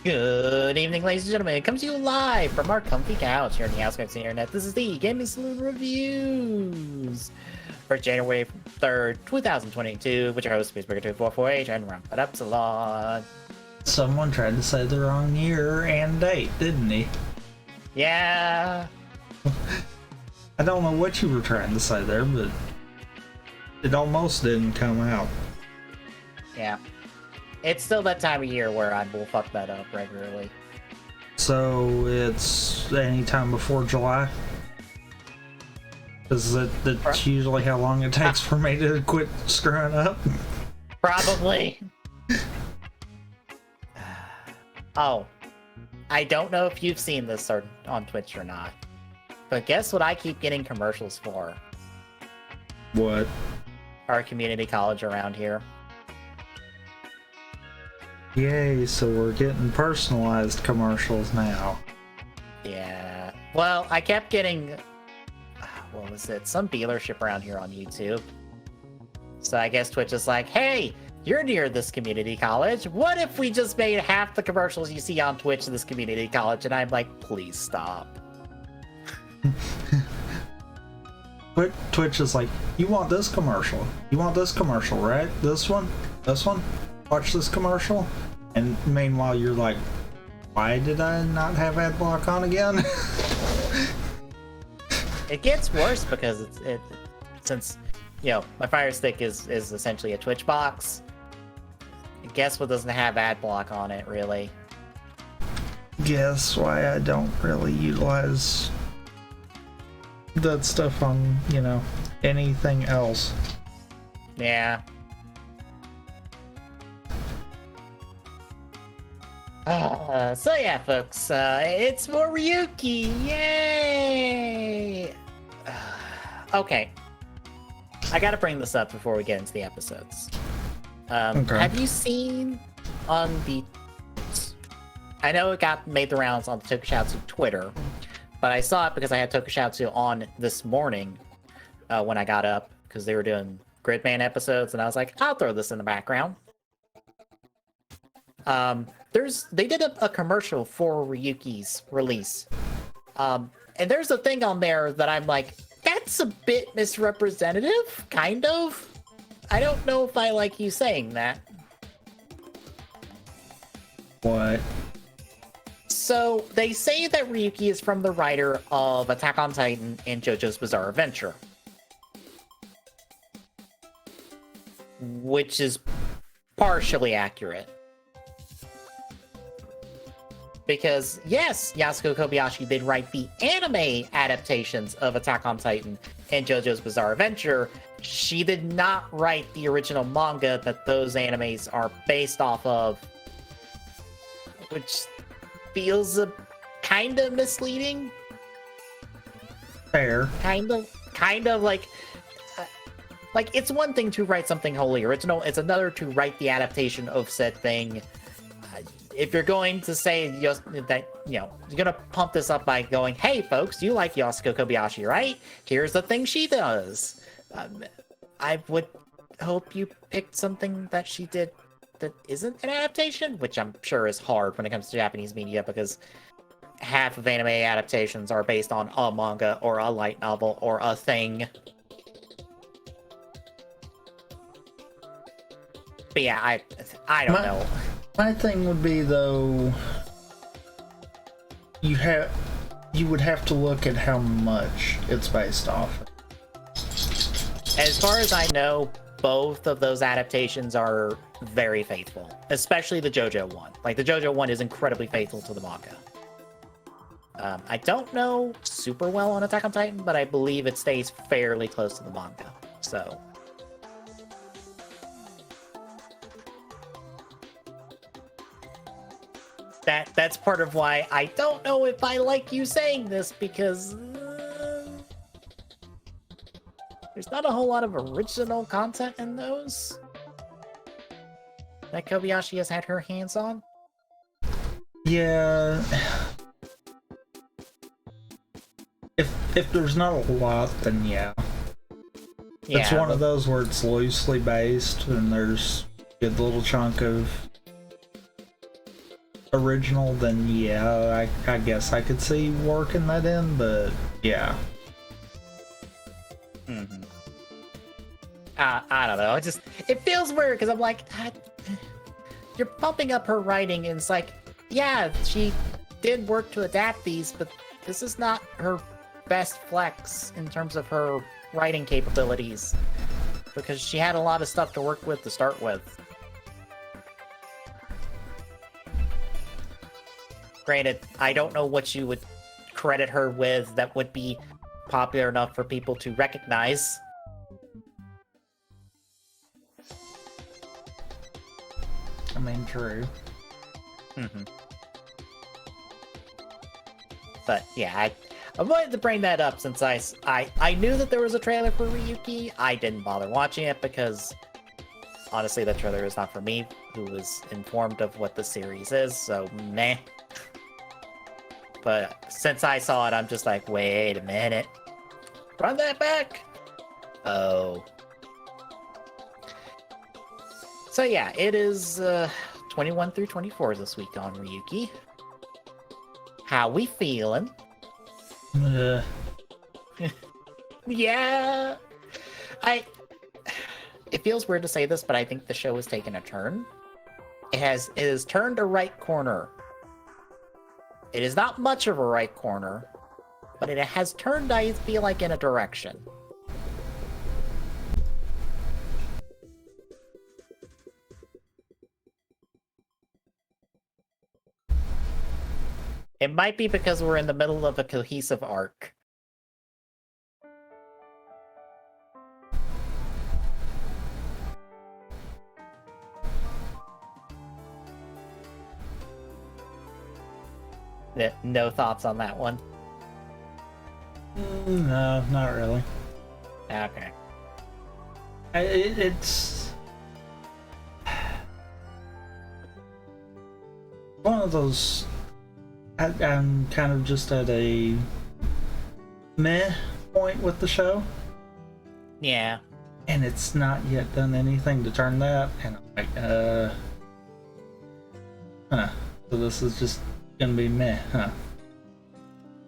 Good evening, ladies and gentlemen. It comes to you live from our comfy couch here on the outskirts of the internet. This is the Gaming Saloon Reviews for January 3rd, 2022, which your host, Spaceburger2448, and Rump It Up Salon. Someone tried to say the wrong year and date, didn't he? Yeah. I don't know what you were trying to say there, but it almost didn't come out. Yeah. It's still that time of year where I will fuck that up regularly. So it's any time before July? Is that's usually how long it takes for me to quit screwing up? Probably. Oh, I don't know if you've seen this on Twitch or not, but guess what I keep getting commercials for? What? Our community college around here. Yay, so we're getting personalized commercials now. Yeah. Well, I kept getting, what was it? Some dealership around here on YouTube. So I guess Twitch is like, hey, you're near this community college. What if we just made half the commercials you see on Twitch this community college? And I'm like, please stop. Twitch is like, you want this commercial? You want this commercial, right? This one? This one? Watch this commercial. And meanwhile you're like, why did I not have ad block on again? It gets worse because since you know my Fire Stick is essentially a Twitch box. Guess what doesn't have ad block on it really? Guess why I don't really utilize that stuff on, you know, anything else. Yeah. So yeah, folks, it's more Ryuki, yay! Okay, I gotta bring this up before we get into the episodes. Okay. Have you seen on the... I know it got made the rounds on the Tokusatsu Twitter, but I saw it because I had Tokusatsu on this morning when I got up, because they were doing Gridman episodes, and I was like, I'll throw this in the background. They did a commercial for Ryuki's release. And there's a thing on there that I'm like, that's a bit misrepresentative, kind of. I don't know if I like you saying that. What? So, they say that Ryuki is from the writer of Attack on Titan and JoJo's Bizarre Adventure. Which is partially accurate. Because, yes, Yasuko Kobayashi did write the anime adaptations of Attack on Titan and JoJo's Bizarre Adventure. She did not write the original manga that those animes are based off of, which feels kind of misleading. Fair. Kind of like it's one thing to write something wholly original. It's another to write the adaptation of said thing. If you're going to say that, you know, you're going to pump this up by going, hey, folks, you like Yasuko Kobayashi, right? Here's the thing she does. I would hope you picked something that she did that isn't an adaptation, which I'm sure is hard when it comes to Japanese media because half of anime adaptations are based on a manga or a light novel or a thing. But yeah, I don't know. My thing would be, though, you would have to look at how much it's based off. As far as I know, both of those adaptations are very faithful, especially the JoJo one. Like, the JoJo one is incredibly faithful to the manga. I don't know super well on Attack on Titan, but I believe it stays fairly close to the manga, so... That's part of why I don't know if I like you saying this, because there's not a whole lot of original content in those that Kobayashi has had her hands on. Yeah. If there's not a lot, then yeah. It's one of those where it's loosely based and there's a good little chunk of original, then yeah, I guess I could see working that in, but yeah. Mm-hmm. I don't know. It feels weird because I'm like, you're bumping up her writing, and it's like, yeah, she did work to adapt these, but this is not her best flex in terms of her writing capabilities because she had a lot of stuff to work with to start with. Granted, I don't know what you would credit her with that would be popular enough for people to recognize. I mean, true. Mm-hmm. But yeah, I wanted to bring that up since I knew that there was a trailer for Ryuki. I didn't bother watching it because honestly, that trailer is not for me, who was informed of what the series is, so meh. But since I saw it, I'm just like, wait a minute. Run that back! Oh. So yeah, it is 21 through 24 this week on Ryuki. How we feeling? Yeah. It feels weird to say this, but I think the show has taken a turn. It has turned a right corner. It is not much of a right corner, but it has turned, I feel like, in a direction. It might be because we're in the middle of a cohesive arc. No thoughts on that one? No, not really. Okay. It's one of those. I'm kind of just at a meh point with the show. Yeah. And it's not yet done anything to turn that, and I'm like, huh. So this is just gonna be meh, huh?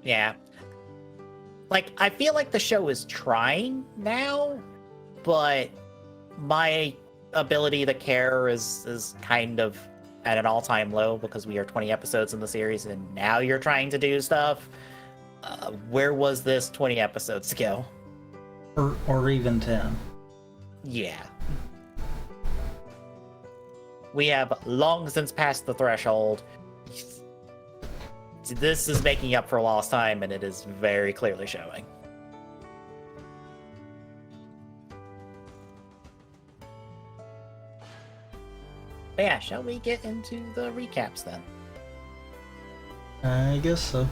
Yeah. Like, I feel like the show is trying now, but my ability to care is kind of at an all-time low because we are 20 episodes in the series, and now you're trying to do stuff. Where was this 20 episodes ago? Or even 10. Yeah. We have long since passed the threshold. This is making up for lost time, and it is very clearly showing. But yeah, shall we get into the recaps then? I guess so.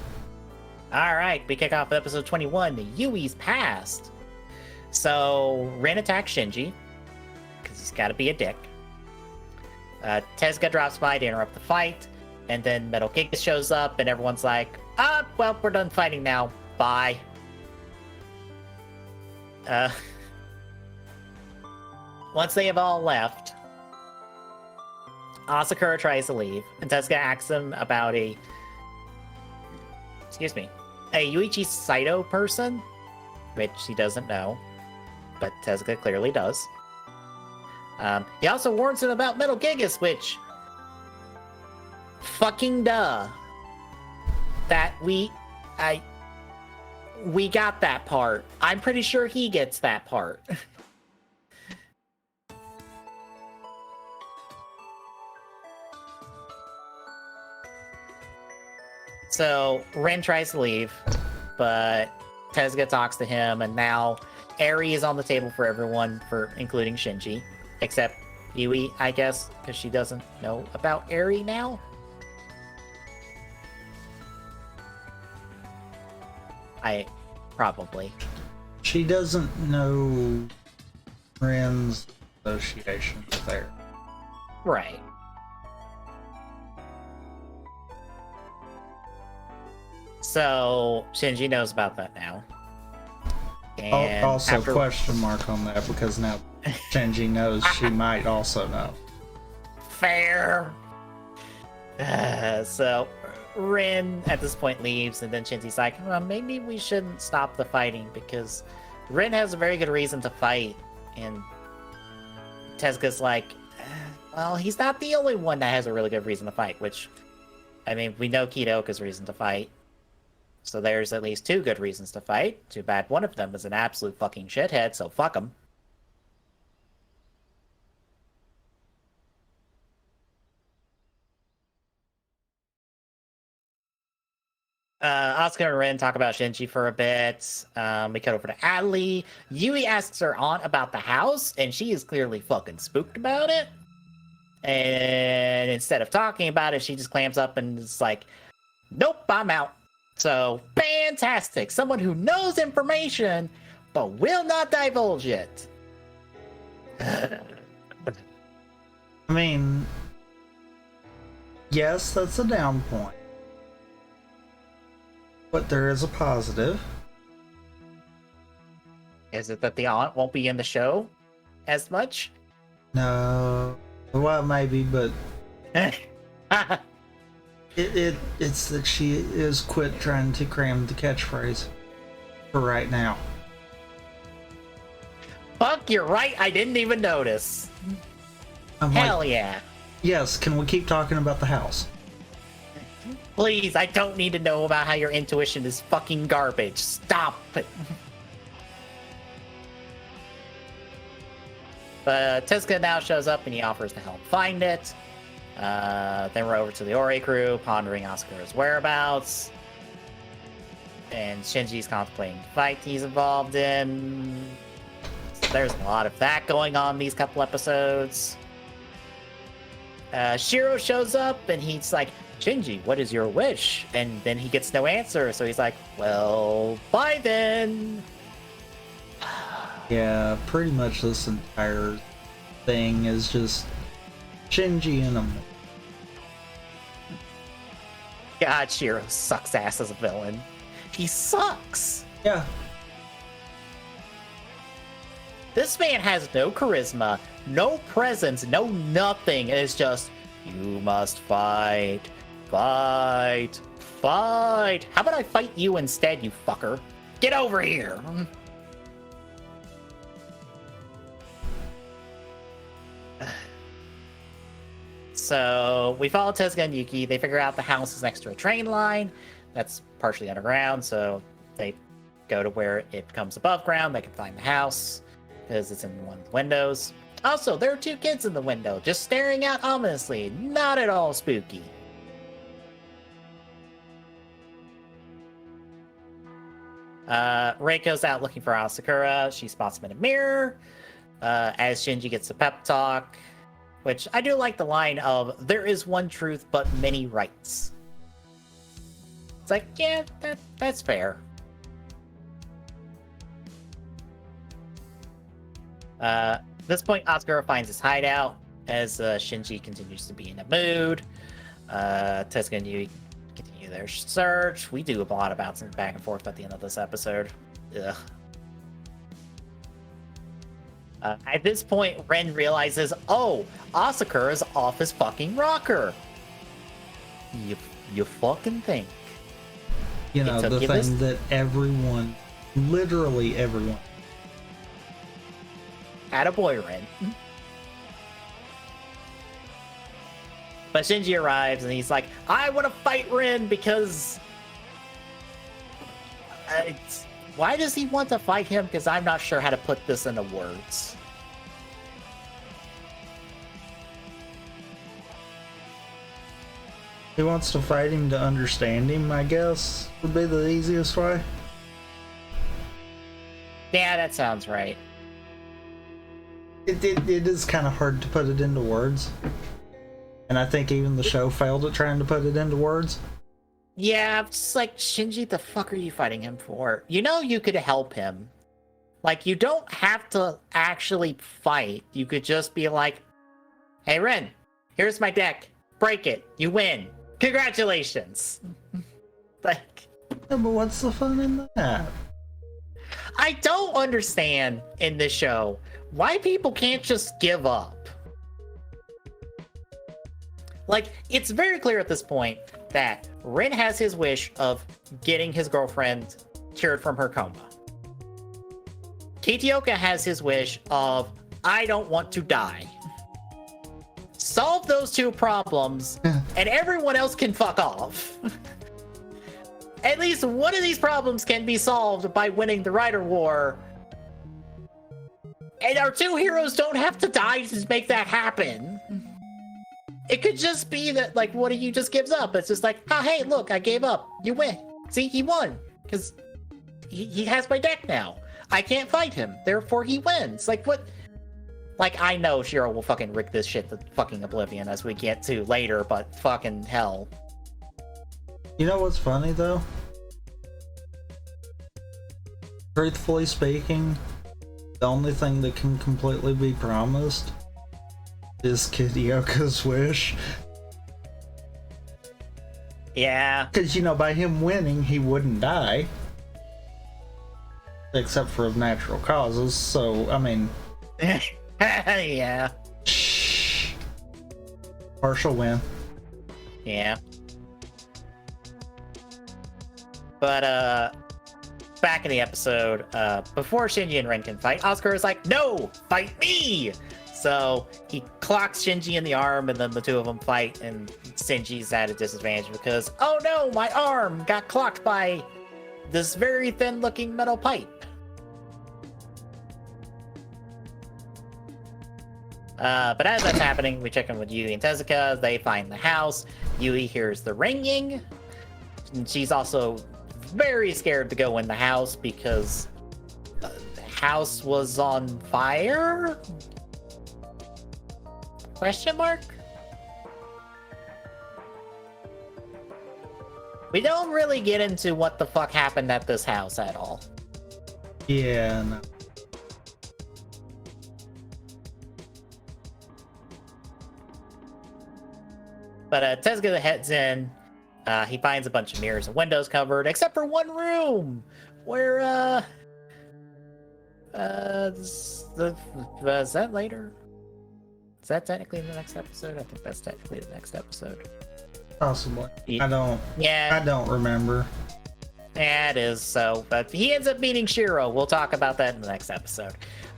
Alright, we kick off episode 21, Yui's Past. So, Rin attacks Shinji, because he's gotta be a dick. Tezuka drops by to interrupt the fight, and then Metal Gigas shows up, and everyone's like, well, we're done fighting now. Bye. Once they have all left, Asakura tries to leave, and Tezuka asks him about a Yuichi Saito person, which he doesn't know, but Tezuka clearly does. He also warns him about Metal Gigas, which... fucking duh. That we got that part. I'm pretty sure he gets that part. So, Ren tries to leave, but Tezuka talks to him, and now Eri is on the table for everyone, including Shinji. Except Yui, I guess, because she doesn't know about Eri now. Probably. She doesn't know Ren's association with Eri. Right. So, Shinji knows about that now. And also, question mark on that, because now Shinji knows she might also know. Fair. So Rin at this point leaves, and then Shinji's like, well, maybe we shouldn't stop the fighting because Rin has a very good reason to fight. And Tezuka's like, well, he's not the only one that has a really good reason to fight, which, I mean, we know Kidoka's reason to fight. So there's at least 2 good reasons to fight. Too bad one of them is an absolute fucking shithead, so fuck him. Asuka and Rin talk about Shinji for a bit. We cut over to Adley. Yui asks her aunt about the house, and she is clearly fucking spooked about it. And instead of talking about it, she just clams up and is like, nope, I'm out. So, fantastic. Someone who knows information, but will not divulge it. I mean, yes, that's a down point. But there is a positive. Is it that the aunt won't be in the show as much? No. Well, maybe, but it's that she is quit trying to cram the catchphrase for right now. Fuck, you're right. I didn't even notice. Hell yeah. Yes, can we keep talking about the house? Please, I don't need to know about how your intuition is fucking garbage. Stop it. But Tezuka now shows up and he offers to help find it. Then we're over to the Ori crew, pondering Asuka's whereabouts. And Shinji's contemplating the fight he's involved in. So there's a lot of that going on these couple episodes. Shiro shows up and he's like, Shinji, what is your wish? And then he gets no answer, so he's like, well, bye then. Yeah, pretty much this entire thing is just Shinji and him. God, Shiro sucks ass as a villain. He sucks. Yeah. This man has no charisma, no presence, no nothing. It's just, you must fight. Fight. Fight. How about I fight you instead, you fucker? Get over here. So we follow Tezuka and Yuki. They figure out the house is next to a train line that's partially underground, so they go to where it comes above ground. They can find the house because it's in one of the windows. Also, there are 2 kids in the window just staring out ominously. Not at all spooky. Reiko's out looking for Asakura. She spots him in a mirror. As Shinji gets a pep talk, which I do like the line of, there is one truth but many rights. It's like, yeah, that's fair. At this point, Asakura finds his hideout as Shinji continues to be in a mood. Tezuka and Yui continue their search. We do a lot of bouncing back and forth at the end of this episode. Ugh. At this point, Ren realizes, oh, Asakura's off his fucking rocker. You fucking think. You know, the thing that everyone, literally everyone. Attaboy, Ren. But Shinji arrives and he's like, I want to fight Ren because... why does he want to fight him? Because I'm not sure how to put this into words. He wants to fight him to understand him, I guess, would be the easiest way. Yeah, that sounds right. It is kind of hard to put it into words. And I think even the show failed at trying to put it into words. Yeah, it's like, Shinji, the fuck are you fighting him for? You know you could help him. Like, you don't have to actually fight. You could just be like, hey, Ren, here's my deck. Break it. You win. Congratulations. Like... Yeah, but what's the fun in that? I don't understand in this show why people can't just give up. Like, it's very clear at this point that Rin has his wish of getting his girlfriend cured from her coma. Kitioka has his wish of, I don't want to die. Solve those two problems, and everyone else can fuck off. At least one of these problems can be solved by winning the Rider War. And our two heroes don't have to die to make that happen. It could just be that, like, one of you just gives up. It's just like, oh, hey, look, I gave up. You win. See, he won. Because he has my deck now. I can't fight him. Therefore, he wins. Like, what? Like, I know Shiro will fucking rig this shit to fucking oblivion as we get to later, but fucking hell. You know what's funny, though? Truthfully speaking, the only thing that can completely be promised is Kitioka's wish. Yeah. Because, you know, by him winning, he wouldn't die. Except for of natural causes, so, I mean... Yeah. Shh. Partial win. Yeah. But, back in the episode, before Shinji and Ren can fight, Asuka is like, no, fight me! So he clocks Shinji in the arm, and then the two of them fight, and Shinji's at a disadvantage because, oh no, my arm got clocked by this very thin-looking metal pipe. But as that's happening, we check in with Yui and Tezuka. They find the house. Yui hears the ringing. And she's also very scared to go in the house because the house was on fire? Question mark? We don't really get into what the fuck happened at this house at all. Yeah, no. But Tezuka heads in. He finds a bunch of mirrors and windows covered, except for one room where is that later? Is that technically the next episode? I think that's technically the next episode. Possibly. Yeah. I don't remember. Yeah, it is. So, but he ends up beating Shiro. We'll talk about that in the next episode.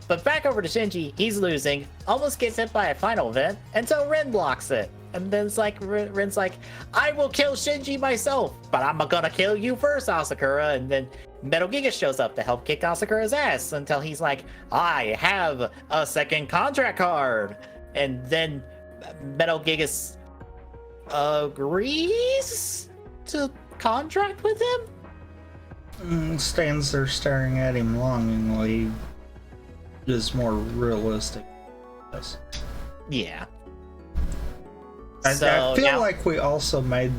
But back over to Shinji, he's losing, almost gets hit by a final event until Ren blocks it. And then it's like, Ren's like, I will kill Shinji myself, but I'm gonna kill you first, Asakura. And then Metal Giga shows up to help kick Asakura's ass until he's like, I have a second contract card. And then Metal Giga agrees to contract with him? Stands there staring at him longingly. Is more realistic. Yes. Yeah. I feel like we also made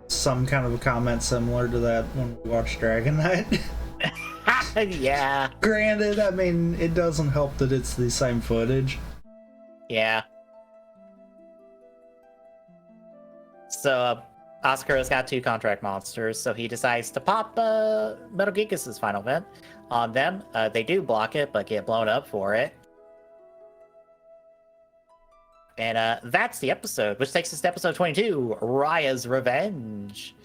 some kind of a comment similar to that when we watched Dragon Knight. Yeah. Granted, I mean, it doesn't help that it's the same footage. Yeah. So, Asakura's got two contract monsters, so he decides to pop Metal Geek's final event on them. They do block it, but get blown up for it. And that's the episode, which takes us to episode 22, Raya's Revenge.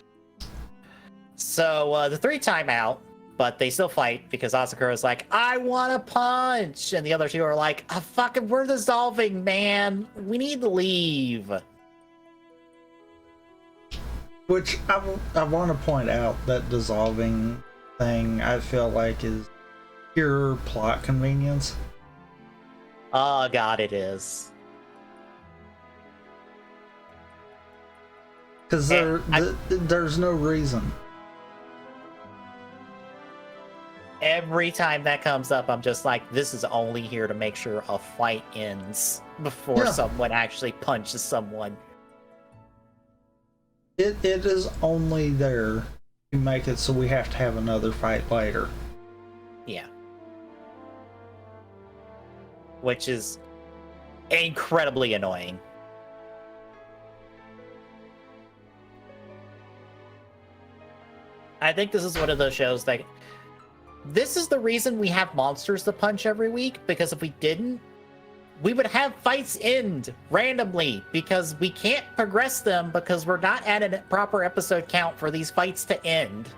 So the three time out, but they still fight because Asakura's like, I want to punch. And the other two are like, oh, fucking, we're dissolving, man. We need to leave. Which I want to point out that dissolving thing, I feel like, is pure plot convenience. Oh, God, it is. Because there's no reason. Every time that comes up, I'm just like, this is only here to make sure a fight ends before someone actually punches someone. It is only there to make it so we have to have another fight later. Yeah. Which is incredibly annoying. I think this is one of those shows that... This is the reason we have monsters to punch every week, because if we didn't, we would have fights end randomly because we can't progress them because we're not at a proper episode count for these fights to end.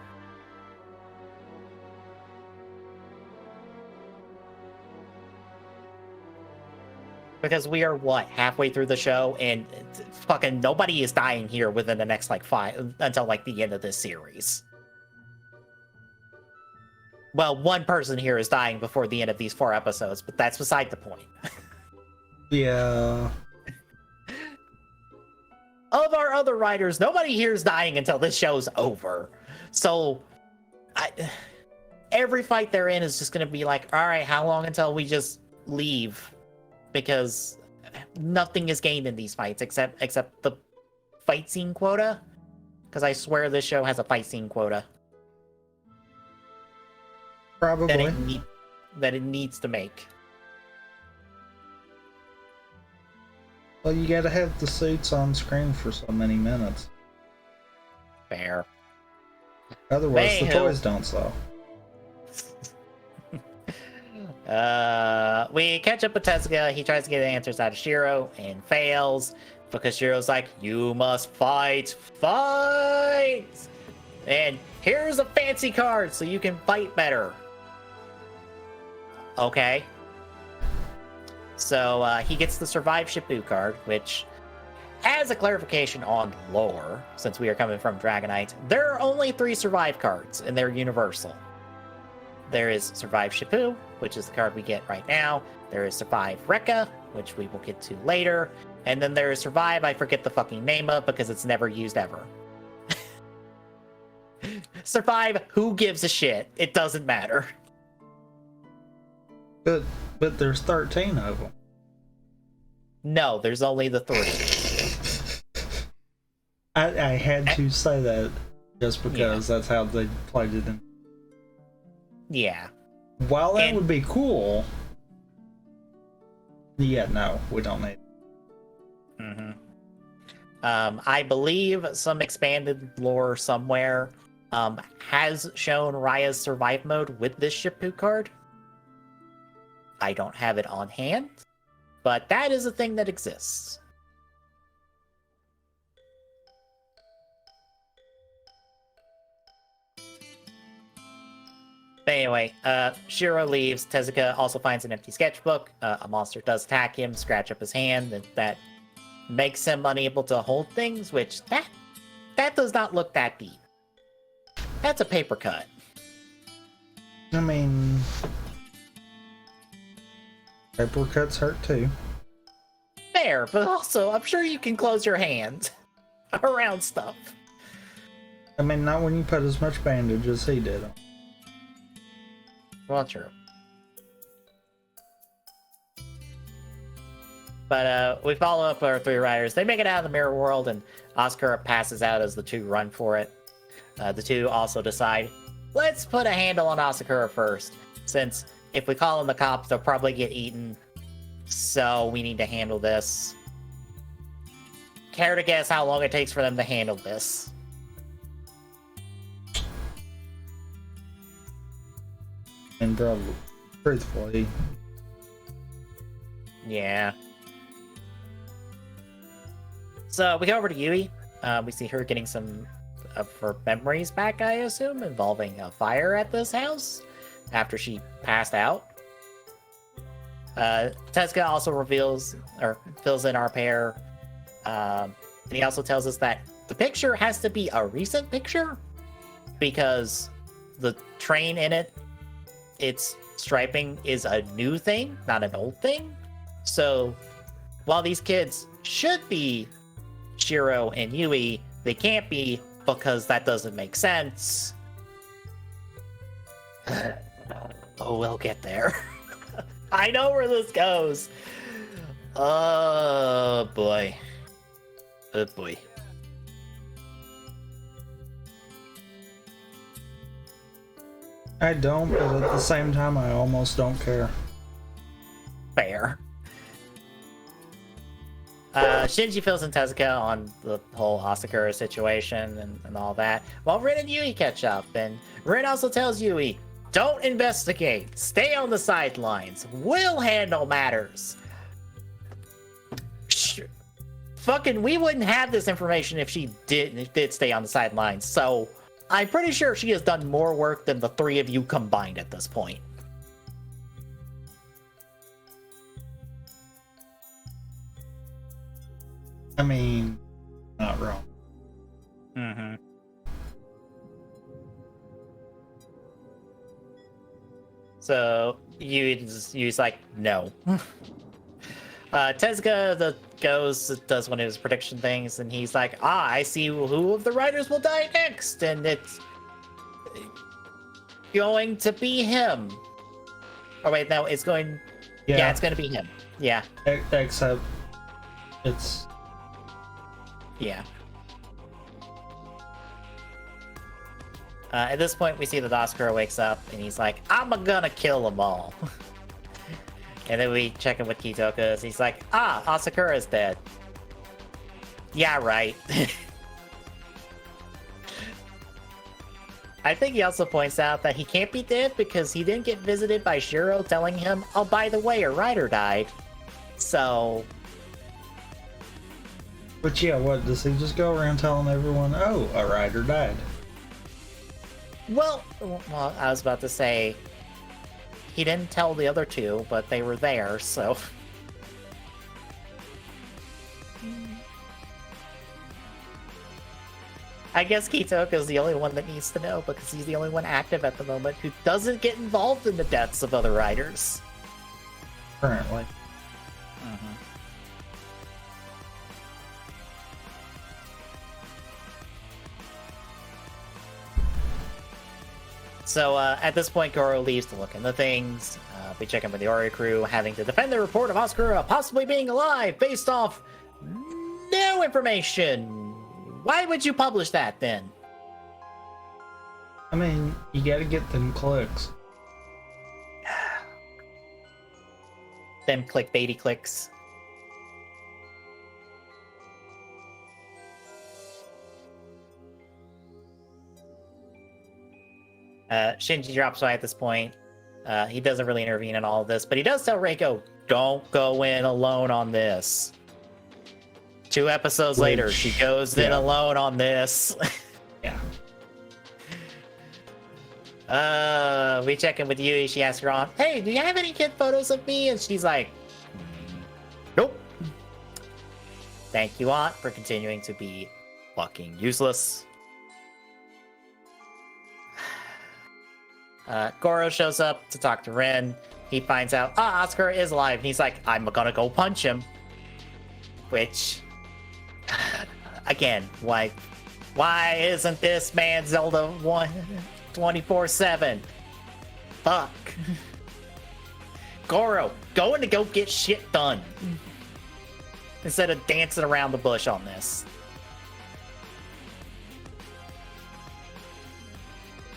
Because we are, what, halfway through the show, and fucking nobody is dying here within the next, like, until, like, the end of this series. Well, one person here is dying before the end of these 4 episodes, but that's beside the point. Yeah. Of our other writers, nobody here is dying until this show's over. So, every fight they're in is just going to be like, all right, how long until we just leave? Because nothing is gained in these fights except the fight scene quota. Because I swear this show has a fight scene quota. Probably. That it needs to make. Well, you gotta have the suits on screen for so many minutes. Fair. Otherwise, the toys don't sell. We catch up with Tezuka. He tries to get answers out of Shiro and fails because Shiro's like, you must fight. And here's a fancy card so you can fight better. Okay. So he gets the Survive Shippuden card, which, as a clarification on lore, since we are coming from Dragonite, there are only 3 Survive cards, and they're universal. There is Survive Shippuden, which is the card we get right now. There is Survive Rekka, which we will get to later. And then there is Survive, I forget the fucking name of because it's never used ever. Survive, who gives a shit? It doesn't matter. But there's 13 of them. No, there's only the 3. I had to say that just because that's how they played it in. Yeah. While that would be cool, yeah, no, we don't need it. Mm-hmm. I believe some expanded lore somewhere has shown Raya's survive mode with this Shippuden card. I don't have it on hand, but that is a thing that exists. But anyway, Shiro leaves. Tezuka also finds an empty sketchbook. A monster does attack him, scratch up his hand, and that makes him unable to hold things, which that does not look that deep. That's a paper cut. I mean, paper cuts hurt too. Fair, but also, I'm sure you can close your hand around stuff. I mean, not when you put as much bandage as he did. Well, true. But we follow up our 3 riders. They make it out of the mirror world, and Asakura passes out as the 2 run for it. The 2 also decide, let's put a handle on Asakura first, since if we call in the cops, they'll probably get eaten. So we need to handle this. Care to guess how long it takes for them to handle this? And bro, truthfully, yeah. So we go over to Yui. We see her getting some of her memories back, I assume, involving a fire at this house after she passed out. Tezuka also reveals or fills in our pair. And he also tells us that the picture has to be a recent picture because the train in it, its striping is a new thing, not an old thing. So while these kids should be Shiro and Yui, they can't be because that doesn't make sense. Oh, we'll get there. I know where this goes. Oh boy. Oh boy. I don't, but at the same time, I almost don't care. Fair. Shinji fills in Tezuka on the whole Asakura situation and all that, while Rin and Yui catch up, and Rin also tells Yui, don't investigate, stay on the sidelines, we'll handle matters. fucking, we wouldn't have this information if she did stay on the sidelines. So I'm pretty sure she has done more work than the three of you combined at this point. I mean, not wrong. Mm-hmm. So Yu's like, no. Tezuka does one of his prediction things, and he's like, I see who of the writers will die next, and it's going to be him. Oh wait, no, it's going. Yeah, it's going to be him. Yeah. Except it's. Yeah. At this point, we see that Asakura wakes up, and he's like, I'm gonna kill them all. And then we check in with Kitoka, he's like, Asakura's dead. Yeah, right. I think he also points out that he can't be dead because he didn't get visited by Shiro telling him, oh, by the way, a rider died. So... But yeah, what, does he just go around telling everyone, oh, a rider died? Well, I was about to say, he didn't tell the other two, but they were there, so... I guess Kitoka is the only one that needs to know, because he's the only one active at the moment who doesn't get involved in the deaths of other riders. Currently. Mm-hmm. So at this point, Goro leaves to look into things. We check in with the Ori crew, having to defend the report of Asakura possibly being alive based off no information. Why would you publish that then? I mean, you gotta get them clicks. Them clickbaity clicks. Shinji drops by at this point. He doesn't really intervene in all of this, but he does tell Reiko, don't go in alone on this. 2 episodes later, she goes in alone on this. Yeah. We check in with Yui. She asks her on, hey, do you have any kid photos of me? And she's like, nope. Thank you, Aunt, for continuing to be fucking useless. Goro shows up to talk to Ren. He finds out, Asakura is alive. And he's like, I'm gonna go punch him. Which, again, why isn't this man Zelda 24/7? Fuck. Goro, going to go get shit done. Instead of dancing around the bush on this.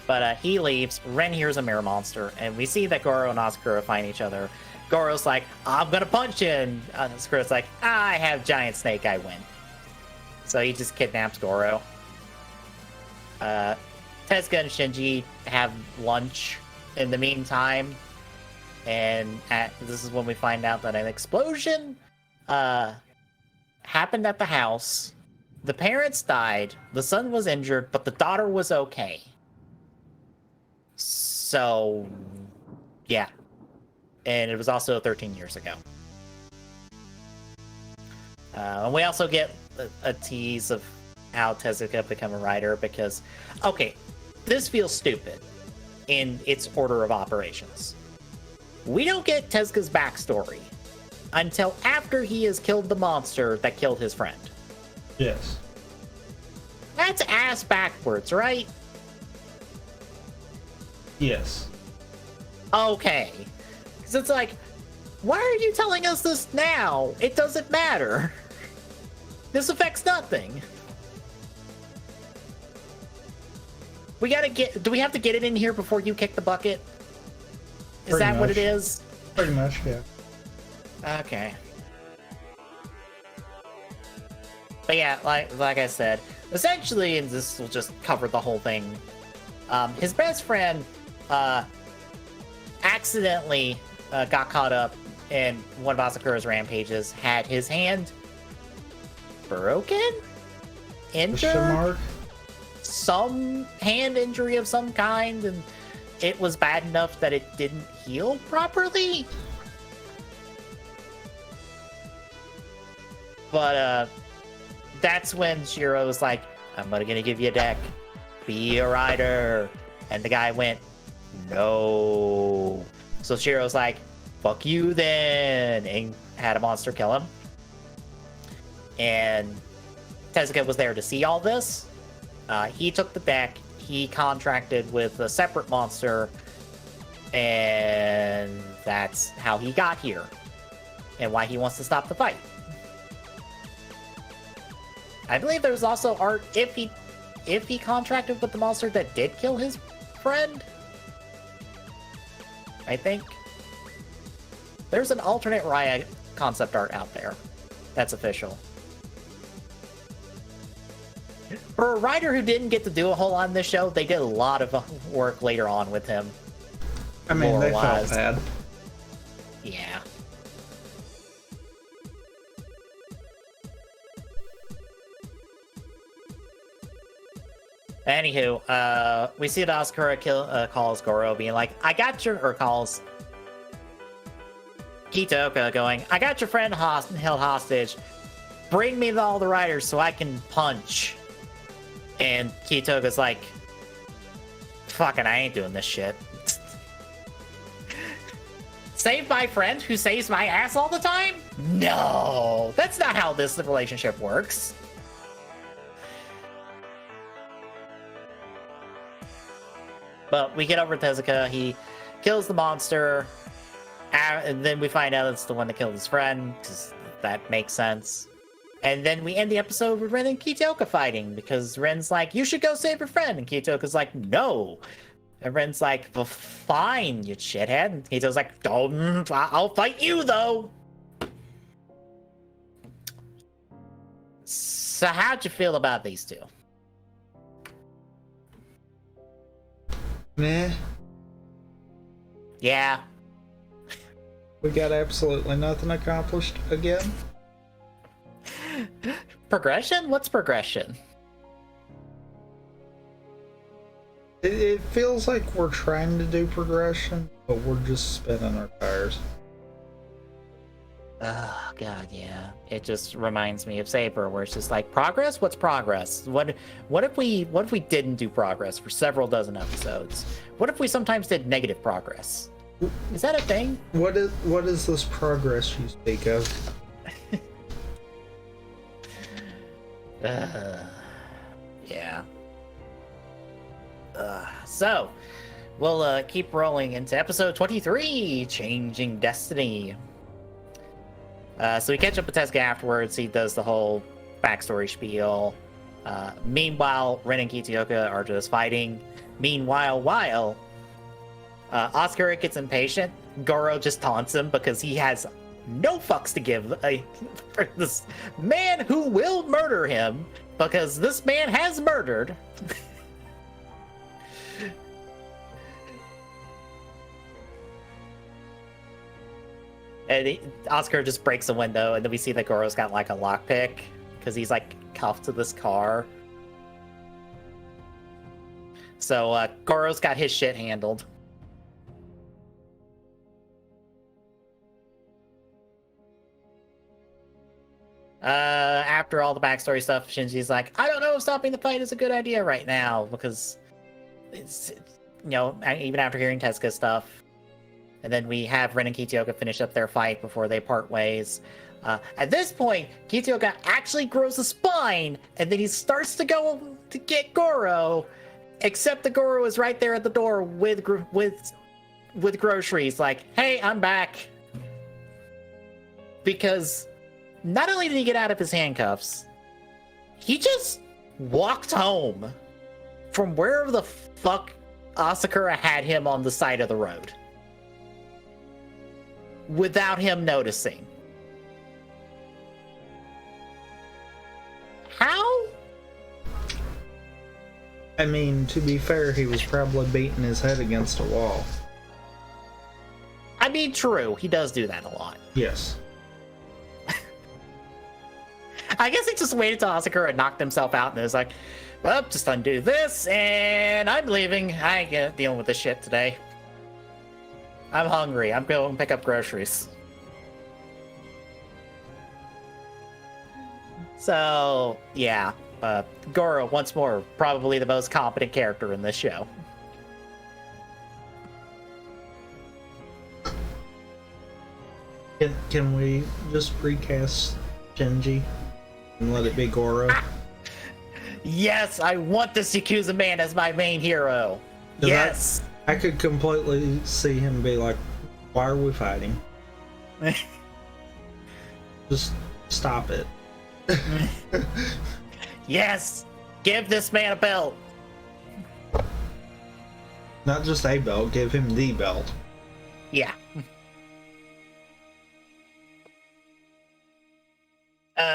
But he leaves. Ren hears a mirror monster, and we see that Goro and Asakura find each other. Goro's like, I'm gonna punch you, and Asakura's like, I have giant snake, I win. So he just kidnaps Goro. Tezuka and Shinji have lunch in the meantime, and this is when we find out that an explosion happened at the house. The parents died, the son was injured, but the daughter was okay. So, yeah. And it was also 13 years ago. And we also get a tease of how Tezuka became a writer because, okay, this feels stupid in its order of operations. We don't get Tezuka's backstory until after he has killed the monster that killed his friend. Yes. That's ass backwards, right? Yes. Okay. Because it's like, why are you telling us this now? It doesn't matter. This affects nothing. We gotta get... Do we have to get it in here before you kick the bucket? Is Pretty that much. what it is? Pretty much, yeah. Okay. But yeah, like I said, essentially, and this will just cover the whole thing, his best friend accidentally got caught up in one of Asakura's rampages, had his hand broken, Question injured, mark? some hand injury of some kind, and it was bad enough that it didn't heal properly. But that's when Shiro was like, I'm gonna give you a deck. Be a rider. And the guy went, no. So Shiro's like, fuck you then, and had a monster kill him. And Tezuka was there to see all this. He took the deck, he contracted with a separate monster, and that's how he got here. And why he wants to stop the fight. I believe there's also art if he contracted with the monster that did kill his friend. I think there's an alternate Raya concept art out there that's official. For a writer who didn't get to do a whole lot in this show, they did a lot of work later on with him. I mean, they felt bad. Yeah. Anywho, we see that Asakura calls Goro, being like, I got your... Or calls Kitaoka going, I got your friend held hostage. Bring me all the riders so I can punch. And Kitaoka's like, fucking, I ain't doing this shit. Save my friend who saves my ass all the time? No, that's not how this relationship works. But we get over to Tezuka, he kills the monster, and then we find out it's the one that killed his friend, because that makes sense. And then we end the episode with Ren and Kitaoka fighting, because Ren's like, you should go save your friend, and Kitaoka's like, no. And Ren's like, well, fine, you shithead. And Kitaoka's like, I'll fight you, though. So how'd you feel about these two? Meh. Yeah. We got absolutely nothing accomplished again. Progression? What's progression? It feels like we're trying to do progression, but we're just spinning our tires. Oh god, yeah. It just reminds me of Saber, where it's just like, progress? What's progress? What if we didn't do progress for several dozen episodes? What if we sometimes did negative progress? Is that a thing? What is this progress you speak of? Yeah. So, we'll keep rolling into episode 23, Changing Destiny. So we catch up with Tezuka afterwards. He does the whole backstory spiel. Meanwhile, Ren and Kitaoka are just fighting. Meanwhile, Asakura gets impatient. Goro just taunts him because he has no fucks to give for this man who will murder him, because this man has murdered. And Oscar just breaks a window, and then we see that Goro's got like a lockpick because he's like cuffed to this car. So Goro's got his shit handled. After all the backstory stuff, Shinji's like, I don't know if stopping the fight is a good idea right now, because it's you know, even after hearing Tezuka's stuff. And then we have Ren and Kitaoka finish up their fight before they part ways. At this point, Kitaoka actually grows a spine, and then he starts to go to get Goro, except the Goro is right there at the door with groceries, like, hey, I'm back. Because not only did he get out of his handcuffs, he just walked home from wherever the fuck Asakura had him on the side of the road, without him noticing. How? I mean, to be fair, he was probably beating his head against a wall. I mean, true. He does do that a lot. Yes. I guess he just waited till Asakura knocked himself out and was like, well, just undo this, and I'm leaving. I ain't dealing with this shit today. I'm hungry. I'm going to pick up groceries. So, yeah. Goro, once more, probably the most competent character in this show. Can we just recast Shinji and let it be Goro? Yes, I want this Yakuza man as my main hero. Yes. I could completely see him be like, why are we fighting? Just stop it. Yes, give this man a belt. Not just a belt, give him the belt. Yeah.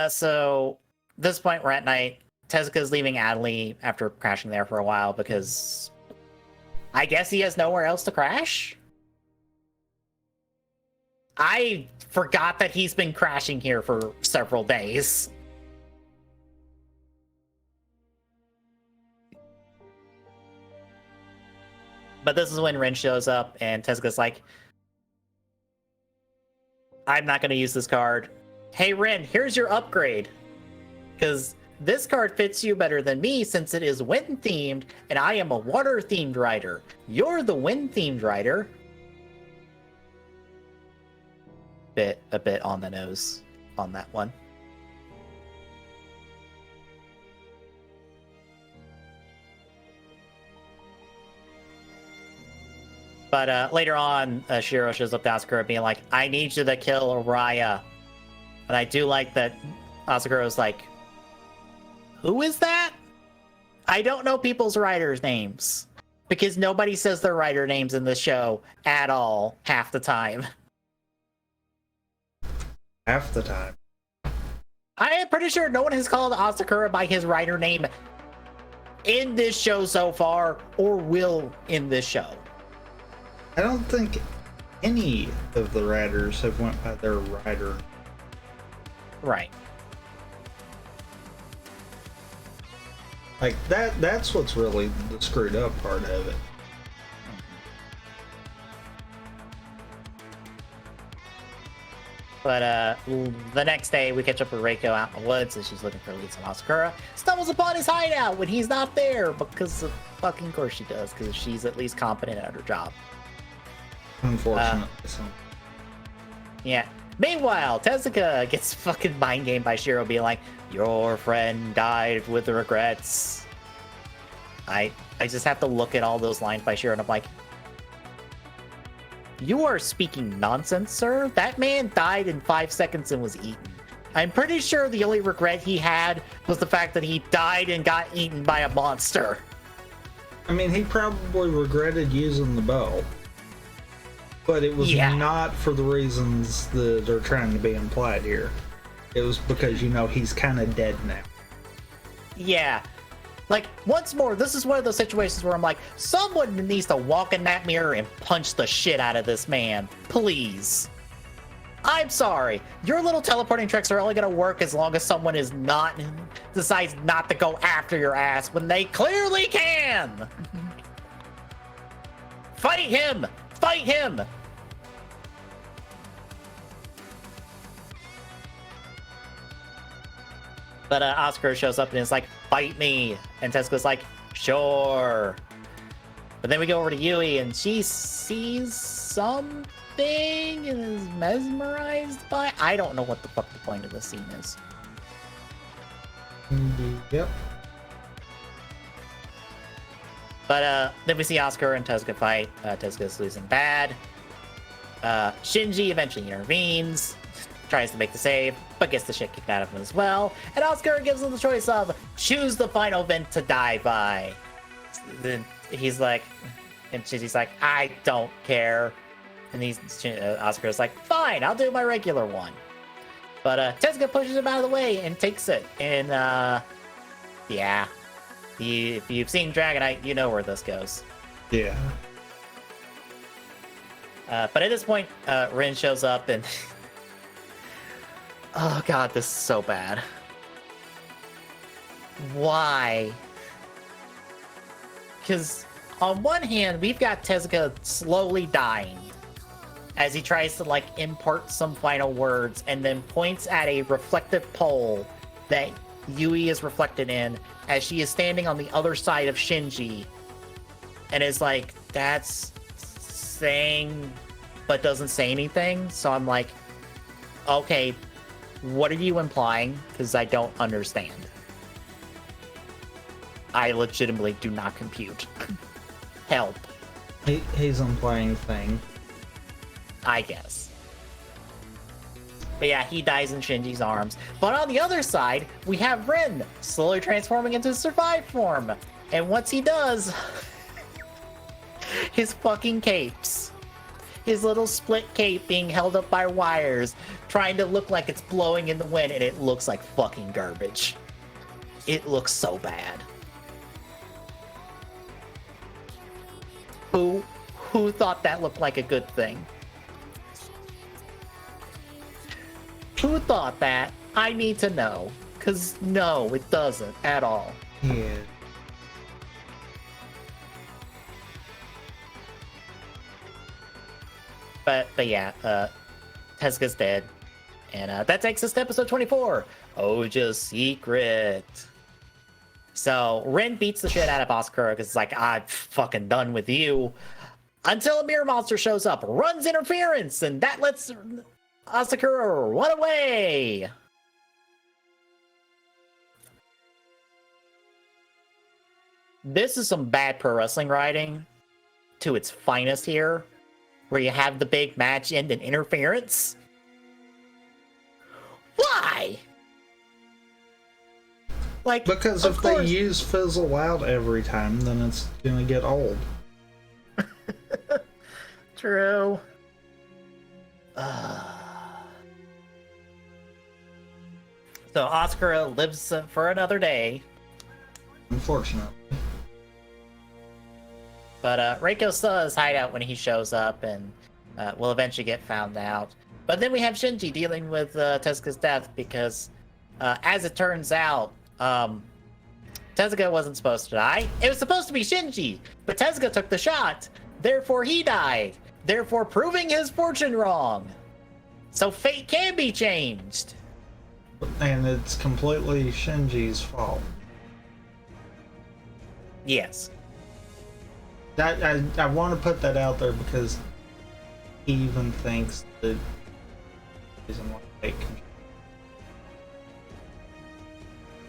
So, this point we're at night. Tezuka's leaving Adley after crashing there for a while because I guess he has nowhere else to crash? I forgot that he's been crashing here for several days. But this is when Rin shows up and Tezuka's like, I'm not going to use this card. Hey Rin, here's your upgrade. Because this card fits you better than me since it is wind themed and I am a water themed rider. You're the wind themed rider. A bit on the nose on that one. But later on, Shiro shows up to Asakura being like, I need you to kill Araya. And I do like that Asakura's like, who is that? I don't know people's writers' names. Because nobody says their writer names in the show at all, half the time. Half the time. I am pretty sure no one has called Asakura by his writer name in this show so far, or will in this show. I don't think any of the writers have went by their writer. Right. Like, that's what's really the screwed up part of it. But the next day, we catch up with Reiko out in the woods, and she's looking for leads on Asakura. Stumbles upon his hideout when he's not there, because of fucking course she does, because she's at least competent at her job. Unfortunately. Yeah. Meanwhile, Tezuka gets fucking mind gamed by Shiro being like, your friend died with regrets. I just have to look at all those lines by Shiro, and I'm like, you are speaking nonsense, sir. That man died in 5 seconds and was eaten. I'm pretty sure the only regret he had was the fact that he died and got eaten by a monster. I mean, he probably regretted using the bow. But it was not for the reasons that are trying to be implied here. It was because, you know, he's kind of dead now. Yeah. Like, once more, this is one of those situations where I'm like, someone needs to walk in that mirror and punch the shit out of this man. Please. I'm sorry. Your little teleporting tricks are only going to work as long as someone decides not to go after your ass when they clearly can. Fight him! Fight him! But Oscar shows up and is like, fight me! And Tezuka's like, sure! But then we go over to Yui and she sees something and is mesmerized by... I don't know what the fuck the point of this scene is. Yep. But then we see Oscar and Tezuka fight. Tezuka's losing bad. Shinji eventually intervenes, tries to make the save, but gets the shit kicked out of him as well. And Oscar gives him the choice of choose the final event to die by. Then he's like, and Shinji's like, I don't care. And Oscar's like, fine, I'll do my regular one. But Tezuka pushes him out of the way and takes it. And yeah. If you've seen Dragonite, you know where this goes. Yeah. But at this point, Rin shows up and... oh god, this is so bad. Why? Because on one hand, we've got Tezuka slowly dying as he tries to like impart some final words and then points at a reflective pole that Yui is reflected in as she is standing on the other side of Shinji and is like, that's saying, but doesn't say anything. So I'm like, okay, what are you implying? Because I don't understand. I legitimately do not compute. Help. He's implying thing. I guess. But yeah, he dies in Shinji's arms. But on the other side, we have Rin slowly transforming into Survive form. And once he does, his fucking capes. His little split cape being held up by wires, trying to look like it's blowing in the wind, and it looks like fucking garbage. It looks so bad. Who thought that looked like a good thing? Who thought that? I need to know. Because no, it doesn't at all. Yeah. But yeah, Tezuka's dead. And that takes us to episode 24, Oja's Secret. So Rin beats the shit out of Asakura because it's like, I'm fucking done with you. Until a mirror monster shows up, runs interference, and that lets Asakura run away. This is some bad pro wrestling writing to its finest here, where you have the big match end in interference. Why? Like, because if they use fizzle out every time, then it's gonna get old. True. So Asakura lives for another day. Unfortunately. But Reiko's still at his hideout when he shows up and will eventually get found out. But then we have Shinji dealing with Tezuka's death because, as it turns out, Tezuka wasn't supposed to die. It was supposed to be Shinji, but Tezuka took the shot. Therefore, he died. Therefore, proving his fortune wrong. So fate can be changed. And it's completely Shinji's fault. Yes. I want to put that out there because he even thinks that he's in fake control.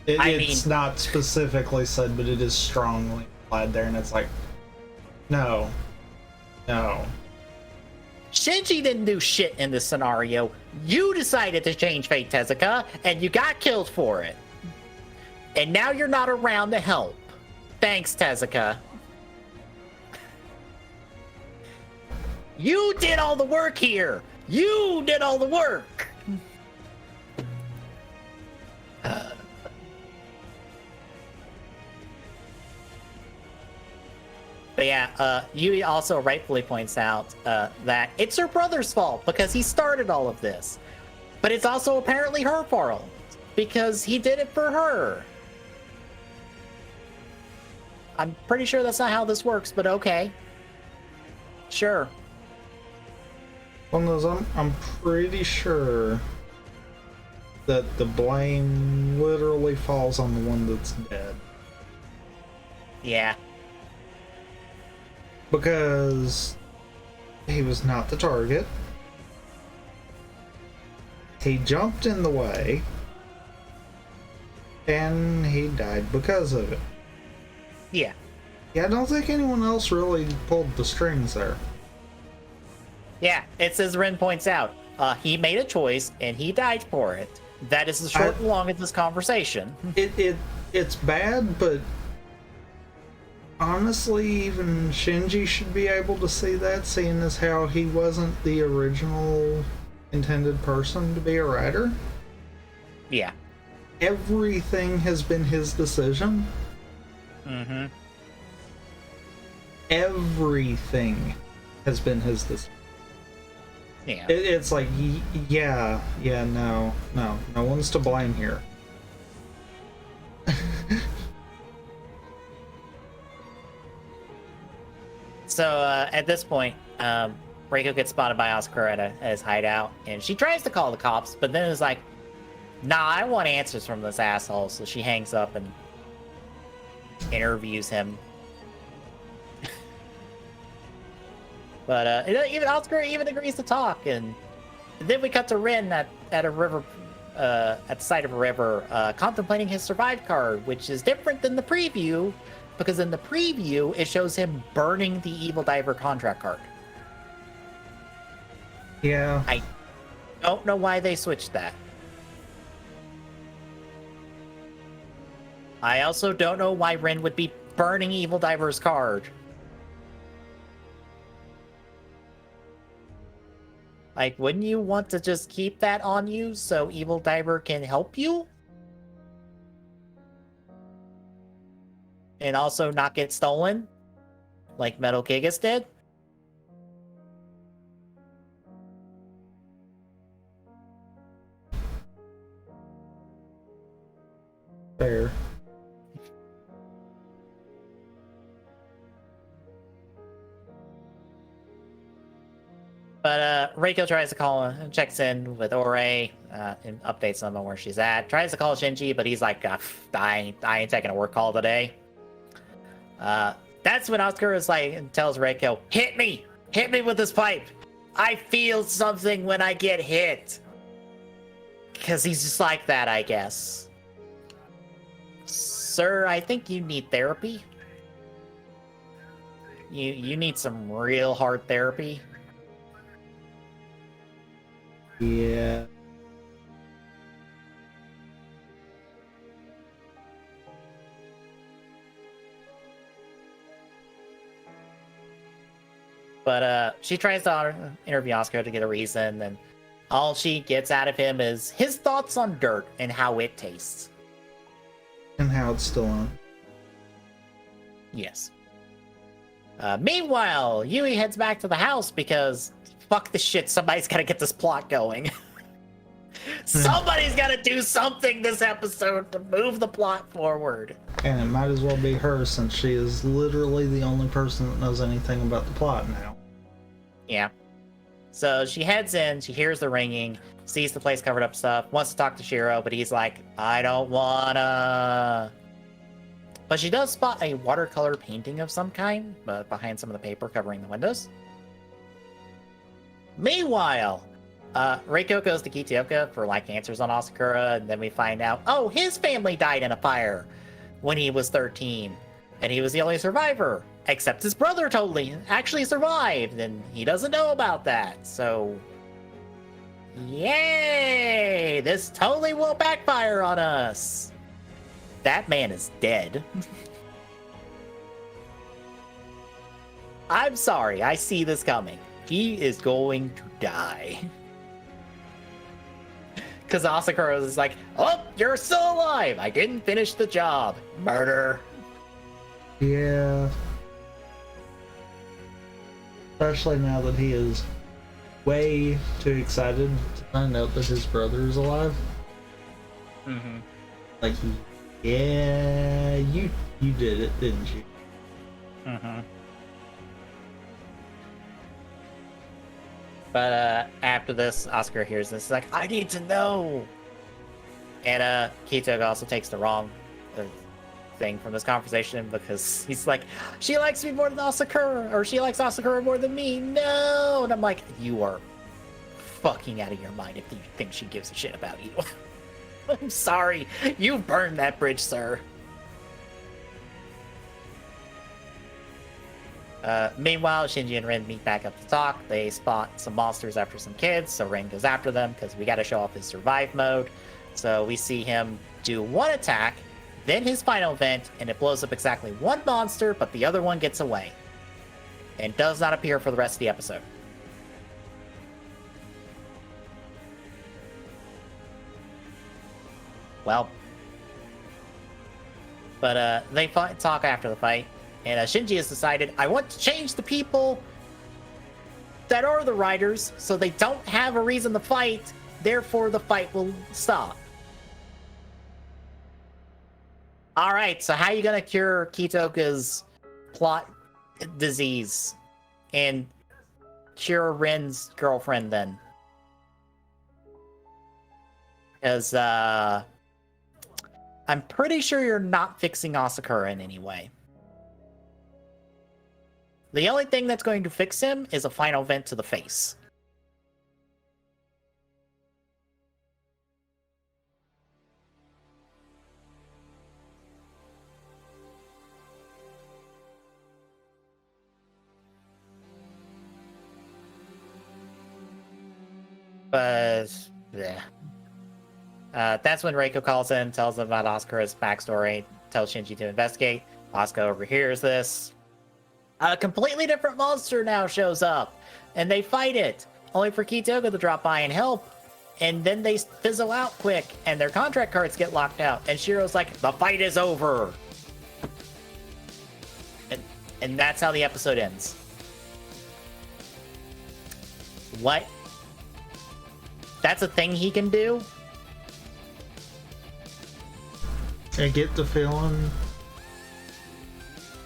It's not specifically said, but it is strongly implied there, and it's like, no. Shinji didn't do shit in this scenario. You decided to change fate, Tezuka, and you got killed for it. And now you're not around to help. Thanks, Tezuka. You did all the work here. You did all the work. But yeah, Yui also rightfully points out that it's her brother's fault because he started all of this. But it's also apparently her fault because he did it for her. I'm pretty sure that's not how this works, but okay. Sure. Well, I'm pretty sure that the blame literally falls on the one that's dead. Yeah. Because he was not the target. He jumped in the way. And he died because of it. Yeah. Yeah, I don't think anyone else really pulled the strings there. Yeah, it's as Ren points out. He made a choice and he died for it. That is the short and long of this conversation. It's bad, but honestly, even Shinji should be able to see that, seeing as how he wasn't the original intended person to be a writer. Yeah. Everything has been his decision. Mm-hmm. Everything has been his decision. Yeah. It's like, no one's to blame here. at this point, Reiko gets spotted by Asakura at his hideout, and she tries to call the cops, but then is like, nah, I want answers from this asshole. So she hangs up and interviews him. But even Asakura even agrees to talk, and then we cut to Rin at a river, at the side of a river, contemplating his survive card, which is different than the preview, because in the preview it shows him burning the Evil Diver contract card. Yeah. I don't know why they switched that. I also don't know why Rin would be burning Evil Diver's card. Like, wouldn't you want to just keep that on you so Evil Diver can help you? And also not get stolen? Like Metal Gigas did? Fair. But Reiko tries to call, checks in with Ore, and updates them on where she's at. Tries to call Shinji, but he's like, I ain't taking a work call today. That's when Oscar is like, tells Reiko, hit me with this pipe. I feel something when I get hit. Because he's just like that, I guess. Sir, I think you need therapy. You need some real hard therapy. Yeah. But she tries to interview Oscar to get a reason, and all she gets out of him is his thoughts on dirt and how it tastes. And how it's still on. Yes. Meanwhile, Yui heads back to the house because fuck this shit, somebody's gotta get this plot going. Somebody's gotta do something this episode to move the plot forward. And it might as well be her, since she is literally the only person that knows anything about the plot now. Yeah. So she heads in, she hears the ringing, sees the place covered up stuff, wants to talk to Shiro, but he's like, I don't wanna. But she does spot a watercolor painting of some kind, behind some of the paper covering the windows. Meanwhile, Reiko goes to Kitaoka for like answers on Asakura, and then we find out, oh, his family died in a fire when he was 13, and he was the only survivor, except his brother totally actually survived, and he doesn't know about that. So, yay! This totally will backfire on us. That man is dead. I'm sorry, I see this coming. He is going to die. Because Asakura is like, oh, you're still alive. I didn't finish the job. Murder. Yeah. Especially now that he is way too excited to find out that his brother is alive. Mm-hmm. Like, yeah, you did it, didn't you? Mm-hmm. But after this, Oscar hears this. He's like, I need to know. And Kito also takes the wrong thing from this conversation, because he's like, she likes me more than Asakura, or she likes Asakura more than me. No! And I'm like, you are fucking out of your mind if you think she gives a shit about you. I'm sorry. You burned that bridge, sir. Meanwhile, Shinji and Rin meet back up to talk. They spot some monsters after some kids, so Rin goes after them because we got to show off his survive mode. So we see him do one attack, then his final event, and it blows up exactly one monster, but the other one gets away and does not appear for the rest of the episode. Well, but they talk after the fight. And Shinji has decided, I want to change the people that are the riders so they don't have a reason to fight. Therefore, the fight will stop. All right, so how are you going to cure Kitoka's plot disease? and Shiro Ren's girlfriend then. Because, I'm pretty sure you're not fixing Asakura in any way. The only thing that's going to fix him is a final vent to the face. But, yeah. That's when Reiko calls in, tells them about Asakura's backstory, tells Shinji to investigate. Asuka overhears this. A completely different monster now shows up, and they fight it, only for Kitoga to drop by and help. And then they fizzle out quick, and their contract cards get locked out, and Shiro's like, the fight is over! And that's how the episode ends. What? That's a thing he can do? I get the feeling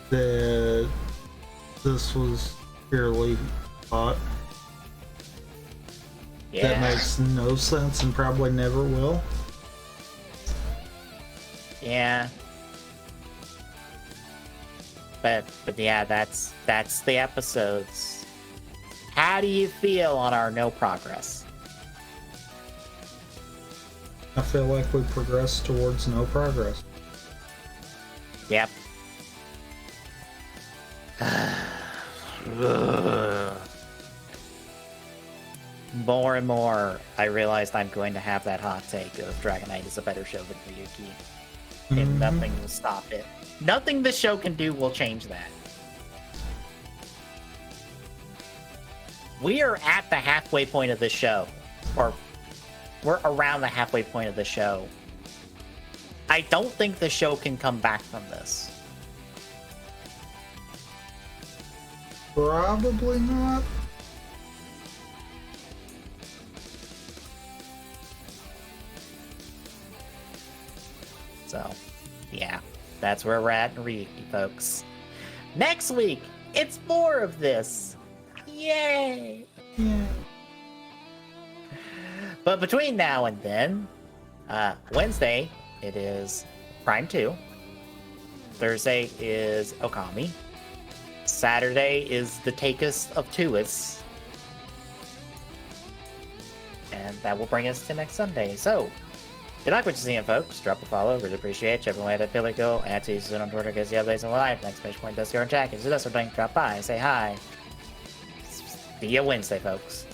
that this was purely thought. Yeah. That makes no sense and probably never will. Yeah. But yeah, that's the episodes. How do you feel on our no progress? I feel like we progressed towards no progress. Yep. More and more, I realized I'm going to have that hot take of Dragonite is a better show than Ryuki. And nothing will stop it. Nothing this show can do will change that. We are at the halfway point of this show. Or, we're around the halfway point of the show. I don't think the show can come back from this. Probably not. So, yeah, that's where we're at in Ryuki, folks. Next week, it's more of this. Yay! Yeah. But between now and then, Wednesday, it is Prime 2. Thursday is Okami. Saturday is the Takest of Tuus. And that will bring us to next Sunday. So, good luck with your seeing, folks. Drop a follow. Really appreciate you. Everyone that feel it go. Add to you on Twitter because the other days in life. Next page point does your attack. If you do, drop by, say hi. See you Wednesday, folks.